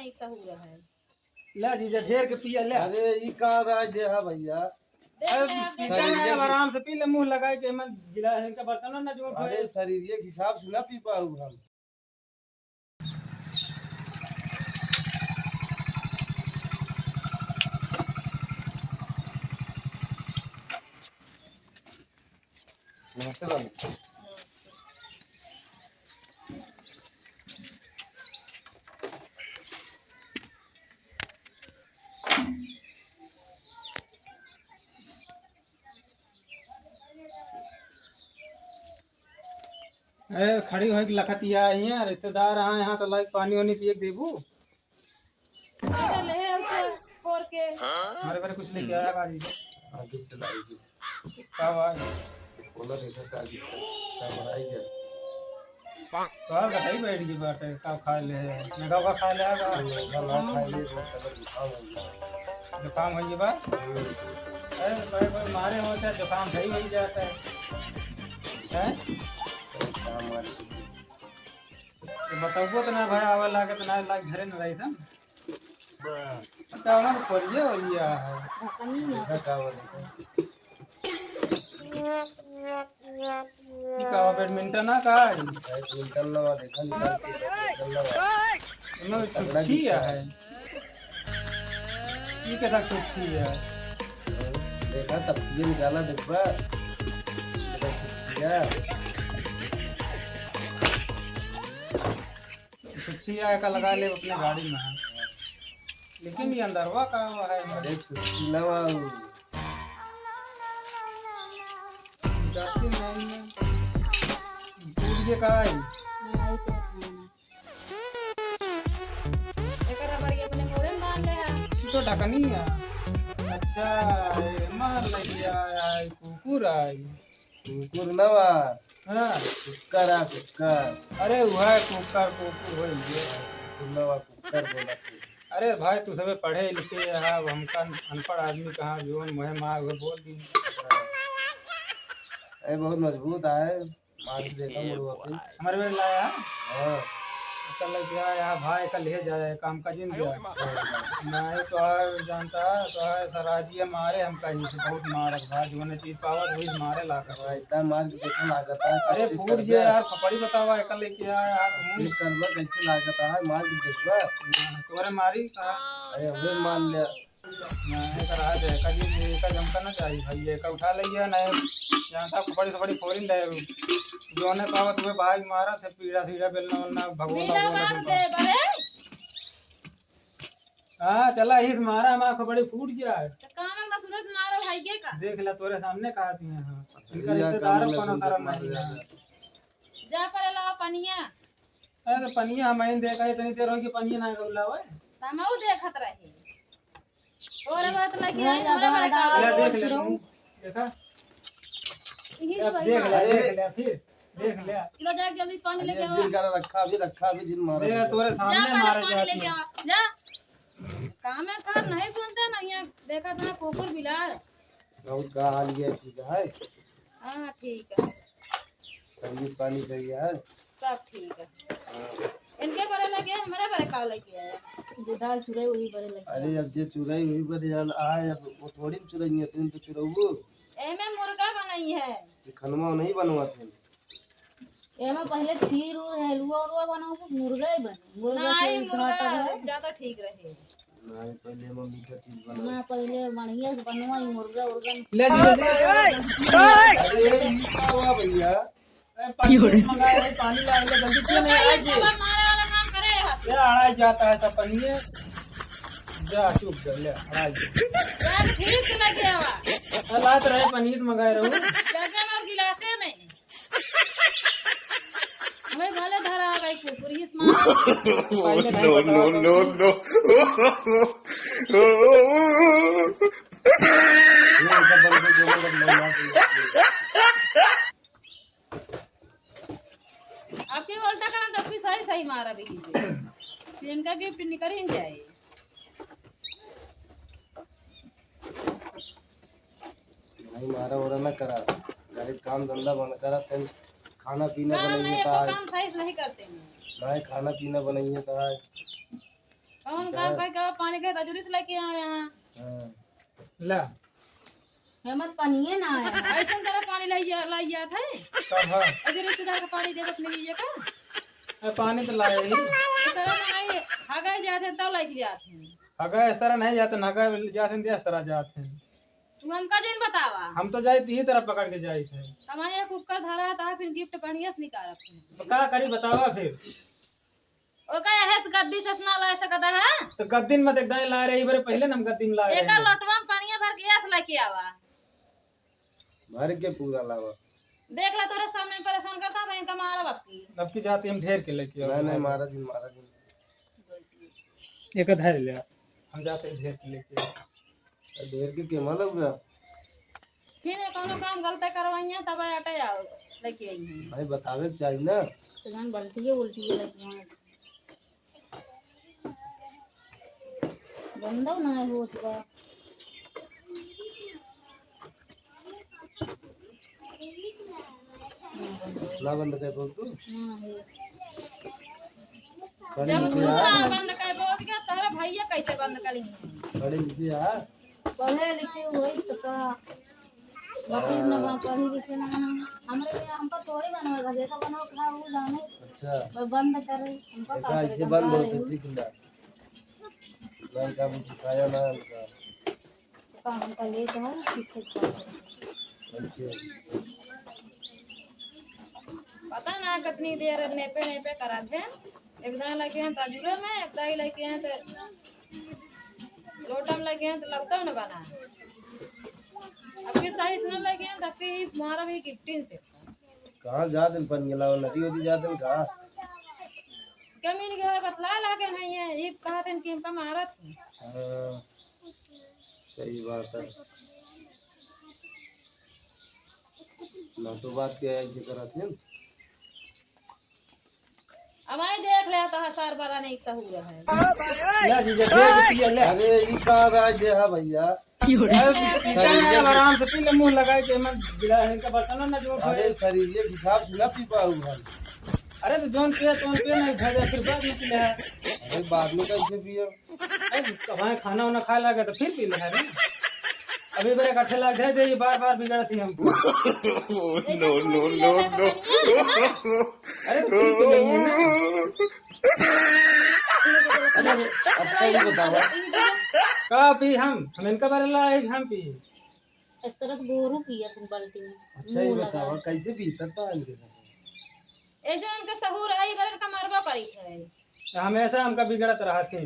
नहीं सहूर है। ले जीजा ढेर के पिया ले। अरे ई का राज दे हा भैया। आराम से पी ले, मुंह लगाए के मन गिलास का बर्तन ना जो। अरे शरीर के हिसाब से ना पी पाऊ हम। नमस्ते बाबू। अरे खड़ी हो के लखतिया यहाँ रिश्तेदार हाँ यहाँ तो लाइक पानी वानी पिए देबू। ले उसे फोड़ के हमारे बारे कुछ लेके आया गाड़ी गिफ्ट लाई थी। का भाई बोला देखा का गिफ्ट सब बनाई जा। तो आप बताइए बैठ गई बाटे का खा ले मैं का खा ले आगा खाना खाई ले बहुत तगड़ जुकाम हो गया। जुकाम हो गई बात। अरे भाई भाई मारे होते हैं जुकाम सही हो ही जाता है हैं। तो बताओ तो ना भाई आवे लागे तो ना लाग घरे न रही सन बताओ ना खोलिए ओलिया है का का बैडमिंटन ना का बैडमिंटन लगा देखा निकाल के बैडमिंटन लगा नो छुच्छी है ये कैसा छुच्छी है देखा तब ये निकाला देखबा छुच्छिया छुच्छिया का लगा ले अपने गाड़ी में है लेकिन ये अंदरवा का हुआ है। अरे छुच्छी लगा जाती नहीं है टूट के का है एकरा बड़ी अपने मोरे मार ले है तो ढकनी है। अच्छा मार लगिया आई कुकुर आई कुकुर नवा हाँ कुकर आ कुकर अरे वह कुकर कुकुर हो गया नवा कुकर बोला तू। अरे भाई तू सब पढ़े लिखे है हमका अनपढ़ आदमी कहाँ जो मुहे मार बोल दी। अरे बहुत मजबूत है मार के देखा मुड़वा पे हमारे बेर लाया हां कल गया यहाँ भाई कल ले जाए काम का जिन गया मैं तो जानता तो सराजिया मारे हम कहीं से बहुत मारक भाई जो ने चीज पावर वही मारे ला कर इतना मार के देखा लागत है। अरे फूट जे यार पपड़ी बतावा कल लेके आया यार चेक करबा कैसे लागत है मार के देखबा तोरे मारी का अरे वे मान लिया मैं करा दे कभी का जमका ना चाहिए भाई ये का उठा लिया ना जानता पपड़ी सपड़ी फोरिन ले जो ने पावत हुए भाई मारा थे पीड़ा सीड़ा बेलना वलना भगवान दे बरे हाँ चला इस मारा हमारा खपड़ी फूट गया है काम ना सूरज मारो भाई के का देख ले तोरे सामने कहा थी हां इनका रिश्तेदार कोनो शर्म नहीं है। जा पर ला पनिया अरे पनिया हम इन देखा इतनी देर हो गई पनिया ना गौला ओए तमऊ देखत रही और बात लगी है हमरा बारे का ले देख ले तू देखा यही अब सब देख ले फिर देख ले इधर जा जल्दी पानी लेके आओ जिन का रखा भी जिन मारा देख तोरे जा सामने पहले मारे पानी लेके जाती आओ जा काम है कर नहीं सुनते ना यहाँ देखा था कुकुर बिलार बहुत का हाल ये ठीक है हां ठीक है तबीयत पानी सही है सब ठीक है इनके बारे लगे हमारे बारे का लेके आया जो दाल चुराई वही बारे लगे अरे अब जे चुराई हुई पर यार आए अब वो थोड़ी चुराई है तुम तो चुराऊ एमे मुर्गा बनाई है खनवा नहीं बनवाते एमा पहले खीर और हलवा और बनाओ मुर्गा ही बने मुर्गा नहीं से मुर्गा ज्यादा ठीक रहे नहीं पहले हम मीठा चीज बना मैं पहले बढ़िया से बनवाई मुर्गा उर्गा ले जी अरे ये क्या हुआ भैया पानी मंगाए भाई पानी लाएंगे जल्दी क्यों नहीं आए जी जब मारे वाला काम करे हाथ ये आड़ा जाता है सब पनिए जा चुप कर ले आड़ा यार ठीक से लगे आवा हालात रहे पनीर मंगाए रहूं जगह में और गिलासे में हमें भले धरा आ गई कुकुर ही स्मार नो ये सब बंदे जो लोग नहीं आपके उल्टा करना तब भी सही सही मारा भी फिर इनका गिफ्ट निकल ही जाए नहीं मारा और ना करा गाड़ी काम धंधा बंद करा फिर खाना पीना काम बनाइए नहीं तो को काम सही से नहीं करते हैं नहीं खाना पीना बनाइए तो काम कौन काम कहीं का पानी के तजुरी से लेके आए यहाँ हाँ ला हमर पनिए ना आया ऐसा तरह पानी लाई जात है कब है ऐसे रिश्तेदार का पानी देवत नहीं लीजिए का पानी तो लाए ही इस तरह नहीं आगे जाते तब लेके जाते हैं अगर इस तरह नहीं जाते नगा जाते इस तरह जाते हैं तू हमका जैन बतावा हम तो जाए ही तरह पकड़ के जाए थे हमारे यहाँ कुकर धरा था फिर गिफ्ट बढ़िया से निकाल रखे तो क्या करी बतावा फिर ओका ऐसे गद्दी से ना ला सकता है तो गद्दीन मत एकदम ला रही बारे पहले ना हम गद्दीन ला एक रहे लोटवा में पानी भर के ऐसे लेके आवा भर के पूरा लावा। देख ला तोरे सामने परेशान करता है इनका मारा बाकी अब की जाती हम ढेर के लेके आओ नहीं महाराज जी एक धैर्य ले हम जाते हैं ढेर के लेके ढेर के केमा लग गया फिर कोनो काम गलत करवाइए तब आटे आओ लेके आई हैं भाई बतावे के चाहिए ना। तो जान बल्टी उल्टी लगी हैं बंदो ना होत बा ना बंद कर बोल तू ना है बड़े जब नीचे तू आ ना बंद कर बोल के तोरे भैया कैसे बंद करेंगे बड़े नीचे आ पढ़े लिखे हुई तो का बाकी न बन पढ़ी लिखे ना हमरे लिए हमको थोड़ी बनवाएगा जैसा बनाओ खा वो जाने अच्छा बस बंद करे हमको ऐसा ऐसे बंद होते सीख ला मैं का भी सिखाया ना उनका काम का ले तो पीछे ऐसे पता ना कितनी देर नेपे करा थे एक दाई लगे हैं तजुरे में एक दाई लगे हैं तो लोटम लगे हैं तो लगता है ना बना अब के साइज न लगे हैं तब ही मारा भी गिफ्टिंग से कहाँ जाते हैं पन गिलाओ नदी होती जाते हैं कहाँ क्या मिल गया बतला लगे नहीं है ये कहा थे कि हमका मारा थी हाँ, सही बात है ना तो बात क्या है ऐसे कराते हैं अब आई देख ले तो हसार बड़ा नहीं सहूर है ले जीजा ढेर के पिया ले अरे ये कहाँ राज दे हा भैया आराम से पी ले मुंह लगाए के मन गिरा है इनका बर्तन ना जो अरे शरीर के हिसाब से ना पी पाऊ भाई अरे तो जोन पे नहीं था फिर बाद में पी ले है अरे बाद में कैसे पियो वहाँ खाना वाना खा लगा तो फिर पी ले है ना अभी मेरे कट्ठे लग दे ये बार बार बिगड़ थी हमको नो नो नो नो अरे तो फिर पी लेंगे ना अरे अच्छा ये बताओ का पी हम इनका बारे लाए हम पी इस तरह बोरू पिया तुम बाल्टी में अच्छा ये बताओ कैसे पीता था इनके साथ ऐसे उनके सहूर आई बरन का मारबा करी है हमेशा हमका बिगड़त रहा थी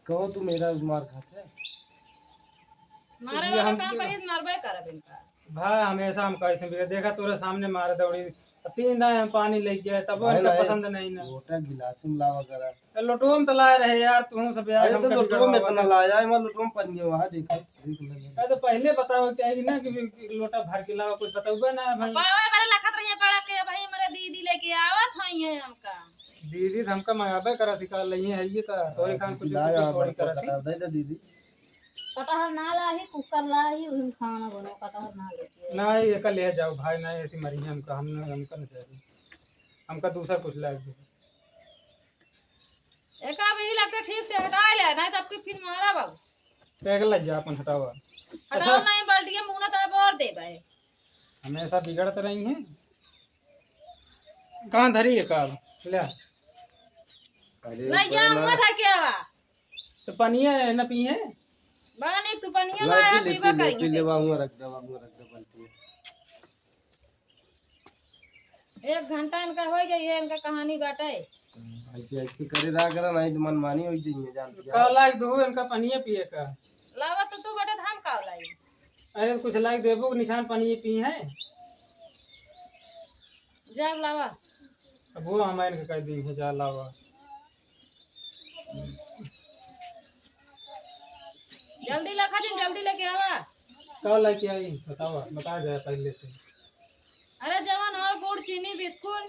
कहो तू मेरा मार खाते है मारे वाला काम करिए मारबे करब इनका भाई हमेशा हमका ऐसे बिगड़ देखा तोरे सामने मारा दौड़ी 3 दाए हम पानी ले गए तब इनका पसंद नहीं ना लोटा गिलास में लावा करा लोटो में तो लाए रहे यार तू सब यार अरे तो लोटो में इतना लाया है मैं लोटो में पन गया वहां देखो देख लगे अरे तो पहले बताओ चाहिए ना कि लोटा भर के लावा कुछ बताऊबे ना भाई बाबा बड़े लखत रहिए पड़ा के भाई मेरे दीदी लेके आवत हई है हमका दीदी हमका मंगाबे करा थी काल नहीं है ये का तोरी खान कुछ लाया थोड़ी करा थी दे दे दीदी कटहर ना लाही कुकर लाही उही खाना बनो कटहर ना लेके ना ये का ले जाओ भाई ना ऐसी मरी है हमका हमका नहीं चाहिए हमका दूसरा कुछ लाग दे एका भी लगता ठीक से हटा ले नहीं तब की फिर मारा बाबू पैग लग जा अपन हटावा हटाओ नहीं बाल्टी में मुंह तब और दे भाई हमेशा बिगड़त रही हैं कहाँ धरी है काब ले अरे ले जा मुंह था के आवा तो पनिया है ना पिए बड़ा नहीं तू पनिया में आया पीबा ले करेंगे ले वाऊंगा रख दे बाल्टी में 1 घंटा इनका हो गई है इनका कहानी बाटे ऐसे ऐसे करे रहा करा नहीं तो मनमानी हो जाएगी जानती है का लाग दो इनका पनिया पिए का लावा तो तू बटे धाम का लाई अरे कुछ लाग देबो निशान पनिया पी है जाब लावा अब वो हमारे के कह दी है जा लावा जल्दी लखा जी जल्दी लेके आवा का लेके आई बताओ बता जाए पहले से अरे जवान और गुड़ चीनी बिस्कुट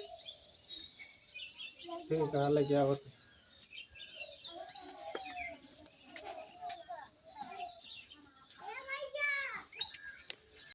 ठीक है लेके आओ